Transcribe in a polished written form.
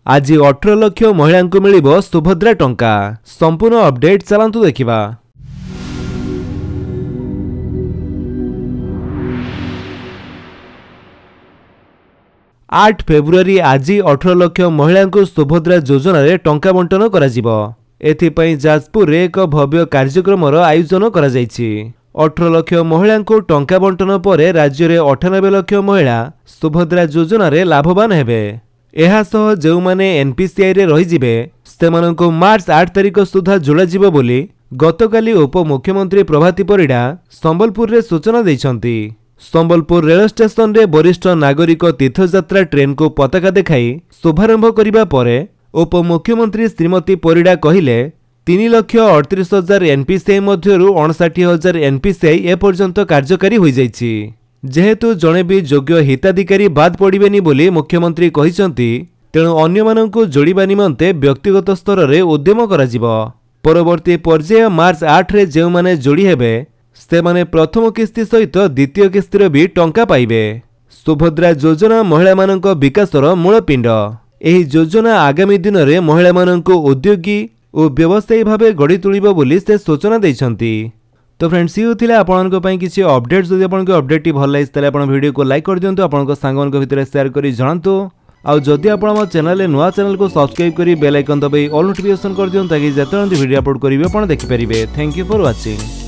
आज 18 लाख महिला को मिलिबो सुभद्रा टंका। संपूर्ण अपडेट चलंतु देखिबा। 8 फेब्रुआरी आज 18 लाख महिला को सुभद्रा योजना रे टंका बंटन करा जिवो। एथिपई जाजपुर रे एक भव्य कार्यक्रम आयोजन करा जायछि। 18 लाख महिला को टंका बंटन पर राज्य रे 98 लाख महिला सुभद्रा योजना रे लाभवान हेबे। एहा सह जो माने एनपीसीआई रे रहि जिबे सेमानंको मार्च 8 तारिख सुधा जोड़ा जिवो बोली गतकाली उप मुख्यमंत्री प्रभाती परिडा संबलपुर रे सूचना दैछंती। संबलपुर रेल स्टेशन रे वरिष्ठ नागरिक तीर्थयात्रा ट्रेन को पताका देखाई शुभारंभ करिबा परे उप मुख्यमंत्री श्रीमती परिडा कहिले 3,38,000 एनपीसीआई मध्यरु 59,000 एनपीसीआई ए पर्यंत कार्यकारी होई जाइछि। जेहेतु जणे भी योग्य हिताधिकारी बाद पड़िबेनी बोली मुख्यमंत्री कहिसंती, तेणु अन्य माननकु जोड़िबा निमंते व्यक्तिगत स्तर रे उद्यम कराजिबो। परवर्ती पर्याय मार्च 8 रे जेउ माने जोड़ी हेबे से माने प्रथम किस्ती सहित द्वितीय किस्तीर भी टंका पाइबे। सुभद्रा योजना महिला माननक विकासर मूलपिंड। एही योजना आगामी दिन में महिला माननक उद्योगी और व्यवसायी भावे गढ़ी तुलिबो बोली से सूचना दैछंती। तो फ्रेंड्स ये थिला आपनको पई किछि अपडेट। जदि आपनको अपडेट भल लागिस तले आपण वीडियो को लाइक कर दियंतु, आपनको सांगन को भितर शेयर करी जणांतु। आउ जदि आपण हम चैनल रे नुवा चैनल को सब्सक्राइब करी बेल आइकन दबाई ऑल नोटिफिकेशन कर दियंतु ताकि जेतन वीडियो अपलोड करिवे आपण देखि परिबे। Thank you for watching.